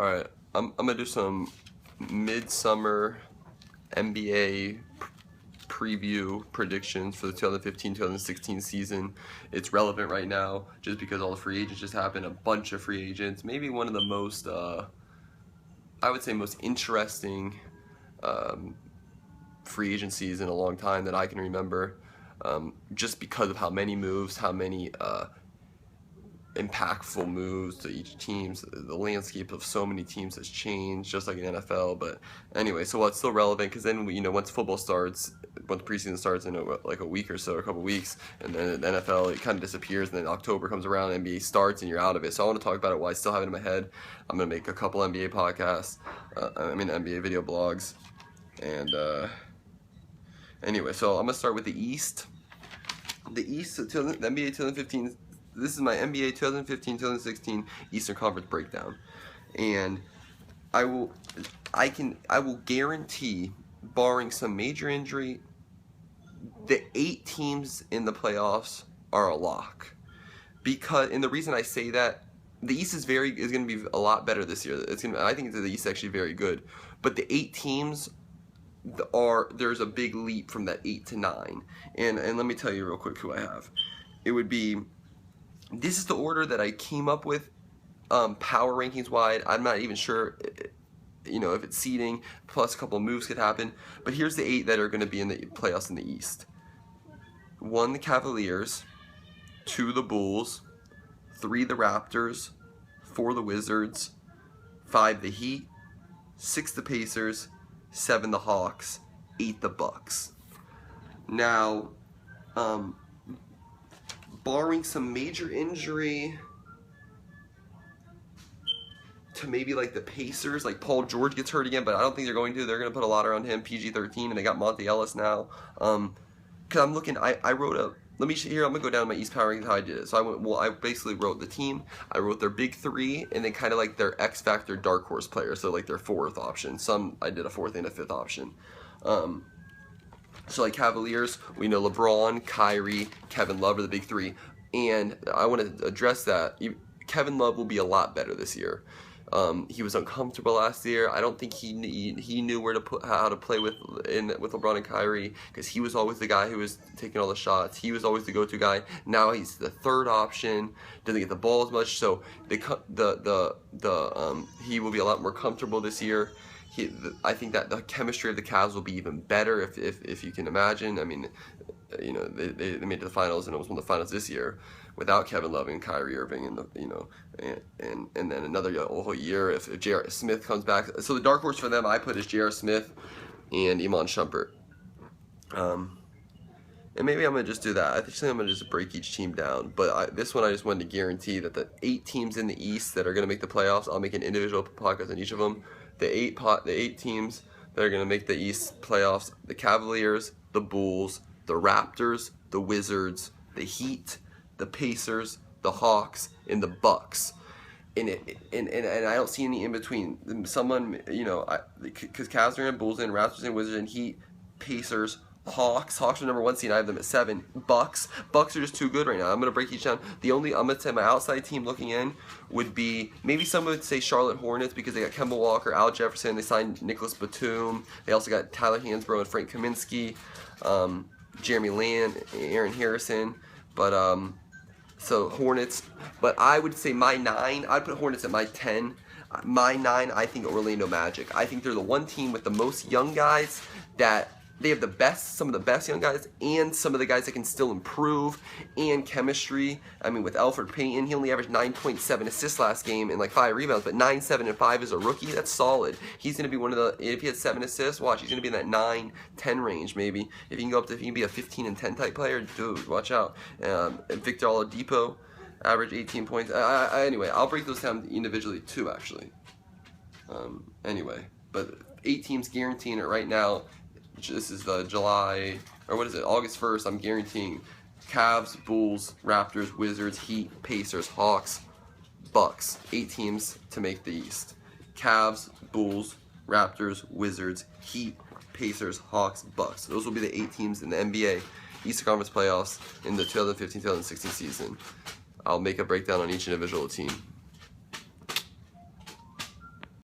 Alright, I'm gonna do some midsummer NBA preview predictions for the 2015-2016 season. It's relevant right now just because all the free agents just happened, a bunch of free agents. Maybe one of the most, I would say most interesting free agencies in a long time that I can remember, just because of how many moves, how many impactful moves to each team. The landscape of so many teams has changed, just like in NFL. But anyway, so it's still relevant because then once football starts, once preseason starts in like a week or so, a couple weeks, and then the NFL it kind of disappears, and then October comes around, NBA starts, and you're out of it. So I want to talk about it while I still have it in my head. I'm gonna make a couple NBA podcasts, NBA video blogs, and anyway, so I'm gonna start with the East. The East, the NBA 2015. This is my NBA 2015-2016 Eastern Conference breakdown, and I will guarantee, barring some major injury, the 8 teams in the playoffs are a lock. And the reason I say that, the East is going to be a lot better this year. I think the East is actually very good, but the 8 teams there's a big leap from that 8 to 9, and let me tell you real quick who I have. It would be. This is the order that I came up with, power rankings wide. I'm not even sure, if it's seeding, plus a couple of moves could happen. But here's the 8 that are going to be in the playoffs in the East. 1, the Cavaliers. 2, the Bulls. 3, the Raptors. 4, the Wizards. 5, the Heat. 6, the Pacers. 7, the Hawks. 8, the Bucks. Now, barring some major injury to maybe like the Pacers, like Paul George gets hurt again, but I don't think they're going to. They're going to put a lot around him, PG-13, and they got Monte Ellis now. Because I'm looking, I wrote I'm going to go down my East Power Rankings how I did it. So I basically wrote the team, I wrote their big 3, and then kind of like their X Factor dark horse players, so like their 4th option. I did a 4th and a 5th option. So like Cavaliers, we know LeBron, Kyrie, Kevin Love are the big 3. And I want to address that. Kevin Love will be a lot better this year. He was uncomfortable last year. I don't think he knew how to play with LeBron and Kyrie, because he was always the guy who was taking all the shots. He was always the go-to guy. Now he's the 3rd option. Doesn't get the ball as much. So he will be a lot more comfortable this year. I think that the chemistry of the Cavs will be even better if you can imagine. I mean, they made it to the finals and almost won the finals this year without Kevin Love and Kyrie Irving, and then another whole year if J.R. Smith comes back. So the dark horse for them I put is J.R. Smith and Iman Shumpert. And maybe I'm gonna just do that. I think I'm gonna just break each team down. But this one I just wanted to guarantee that the 8 teams in the East that are gonna make the playoffs, I'll make an individual podcast on each of them. The 8 teams that are going to make the East playoffs: the Cavaliers, the Bulls, the Raptors, the Wizards, the Heat, the Pacers, the Hawks, and the Bucks. And I don't see any in between. Someone, because Cavs are in, Bulls in, Raptors in, Wizards in, Heat, Pacers, Hawks are number 1 seed. I have them at 7. Bucks are just too good right now. I'm gonna break each down. I'm gonna say my outside team looking in would be, maybe some would say Charlotte Hornets, because they got Kemba Walker, Al Jefferson. They signed Nicholas Batum. They also got Tyler Hansbrough and Frank Kaminsky, Jeremy Lamb, Aaron Harrison. But so Hornets. But I would say my 9. I'd put Hornets at my 10. My 9, I think Orlando Magic. I think they're the one team with the most young guys that. They have some of the best young guys, and some of the guys that can still improve, and chemistry. I mean, with Elfrid Payton, he only averaged 9.7 assists last game and like 5 rebounds, but 9, 7, and 5 as a rookie, that's solid. He's going to be one of the, if he has 7 assists, watch, he's going to be in that 9, 10 range maybe. If he can go up to, if he can be a 15 and 10 type player, dude, watch out. Victor Oladipo, average 18 points. Anyway, I'll break those down individually too, actually. Anyway, but 8 teams guaranteeing it right now. This is August 1st. I'm guaranteeing Cavs, Bulls, Raptors, Wizards, Heat, Pacers, Hawks, Bucks. 8 teams to make the East. Cavs, Bulls, Raptors, Wizards, Heat, Pacers, Hawks, Bucks. Those will be the 8 teams in the NBA Eastern Conference playoffs in the 2015-2016 season. I'll make a breakdown on each individual team.